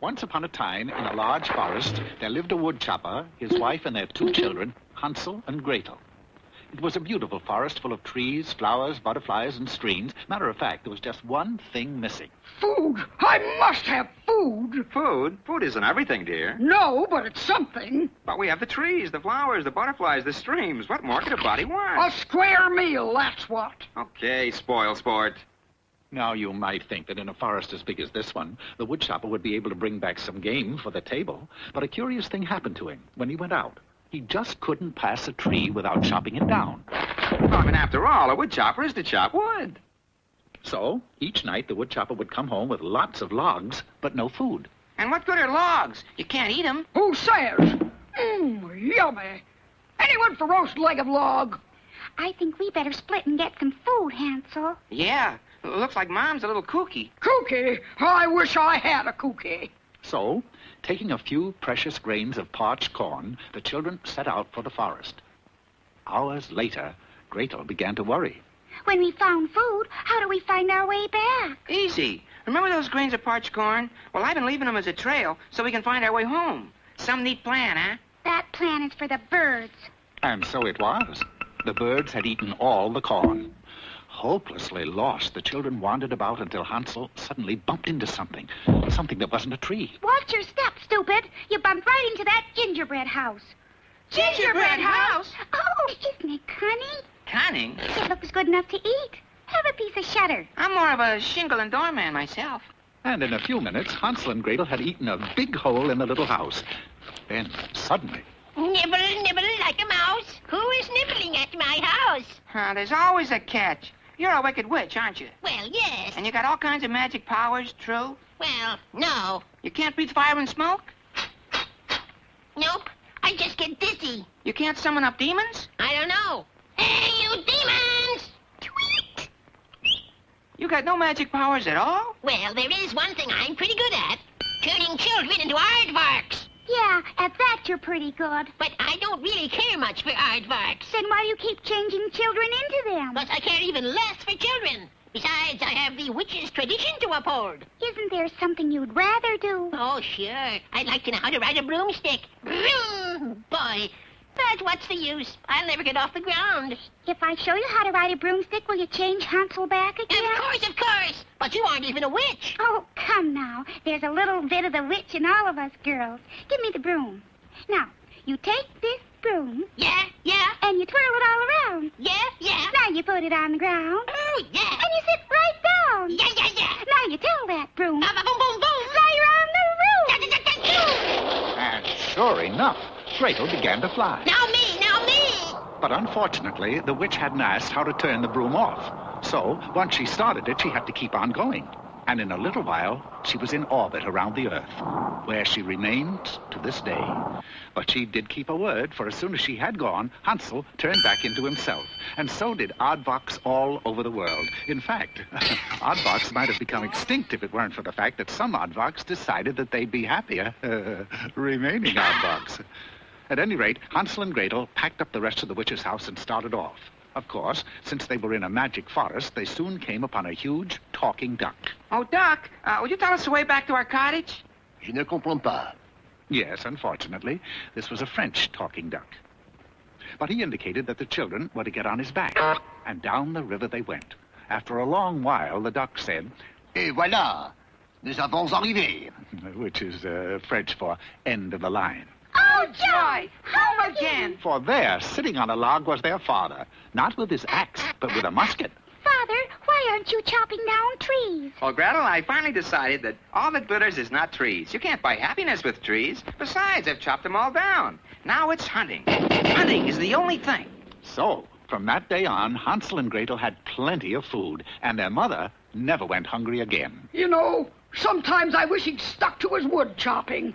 Once upon a time, in a large forest, there lived a woodchopper, his wife, and their 2 children, Hansel and Gretel. It was a beautiful forest full of trees, flowers, butterflies, and streams. Matter of fact, there was just one thing missing. Food. I must have food. Food? Food isn't everything, dear. No, but it's something. But we have the trees, the flowers, the butterflies, the streams. What more could a body want? A square meal, that's what. Okay, spoil sport. Now, you might think that in a forest as big as this one, the woodchopper would be able to bring back some game for the table. But a curious thing happened to him when he went out. He just couldn't pass a tree without chopping it down. Well, I mean, after all, a woodchopper is to chop wood. So, each night the woodchopper would come home with lots of logs, but no food. And what good are logs? You can't eat them. Who says? Yummy. Anyone for roast leg of log? I think we better split and get some food, Hansel. Yeah, looks like Mom's a little kooky. Kooky? I wish I had a kooky. So, taking a few precious grains of parched corn, the children set out for the forest. Hours later, Gretel began to worry. When we found food, how do we find our way back? Easy. Remember those grains of parched corn? Well, I've been leaving them as a trail so we can find our way home. Some neat plan, huh? That plan is for the birds. And so it was. The birds had eaten all the corn. Hopelessly lost, the children wandered about until Hansel suddenly bumped into something that wasn't a tree. Watch your step, stupid. You bumped right into that gingerbread house. Gingerbread house? Oh, isn't it cunning? Cunning? It looks good enough to eat. Have a piece of shutter. I'm more of a shingle and doorman myself. And in a few minutes, Hansel and Gretel had eaten a big hole in the little house. Then, suddenly... Nibble, nibble like a mouse. Who is nibbling at my house? There's always a catch. You're a wicked witch, aren't you? Well, yes. And you got all kinds of magic powers, true? Well, no. You can't breathe fire and smoke? Nope. I just get dizzy. You can't summon up demons? I don't know. Hey, you demons! Tweet! You got no magic powers at all? Well, there is one thing I'm pretty good at. Turning children into aardvarks. Yeah, at that you're pretty good. But I don't really care much for aardvarks. Then why do you keep changing children into them? But I care even less for children. Besides, I have the witch's tradition to uphold. Isn't there something you'd rather do? Oh, sure. I'd like to know how to ride a broomstick. Vroom! Boy, but what's the use? I'll never get off the ground. If I show you how to ride a broomstick, will you change Hansel back again? Of course, of course. But you aren't even a witch. Oh, come now. There's a little bit of the witch in all of us girls. Give me the broom. Now, you take this broom. Yeah, and you twirl it all around. yeah. Now you put it on the ground. Oh, yeah. And you sit right down. Yeah. Now you tell that broom. Boom, boom, boom, boom. Fly around the room. And sure enough, Gretel began to fly. Now me. But unfortunately, the witch hadn't asked how to turn the broom off. So, once she started it, she had to keep on going. And in a little while, she was in orbit around the Earth, where she remained to this day. But she did keep her word, for as soon as she had gone, Hansel turned back into himself. And so did aardvarks all over the world. In fact, aardvarks might have become extinct if it weren't for the fact that some aardvarks decided that they'd be happier remaining aardvarks. At any rate, Hansel and Gretel packed up the rest of the witch's house and started off. Of course, since they were in a magic forest, they soon came upon a huge talking duck. Oh, Duck, would you tell us the way back to our cottage? Je ne comprends pas. Yes, unfortunately, this was a French talking duck. But he indicated that the children were to get on his back, and down the river they went. After a long while, the duck said, Et voilà, nous avons arrivé. which is French for end of the line. Oh, joy! Home again! For there, sitting on a log, was their father, not with his axe, but with a musket. Father, why aren't you chopping down trees? Well, Gretel, I finally decided that all that glitters is not trees. You can't buy happiness with trees. Besides, I've chopped them all down. Now it's hunting. Hunting is the only thing. So, from that day on, Hansel and Gretel had plenty of food, and their mother never went hungry again. You know, sometimes I wish he'd stuck to his wood chopping.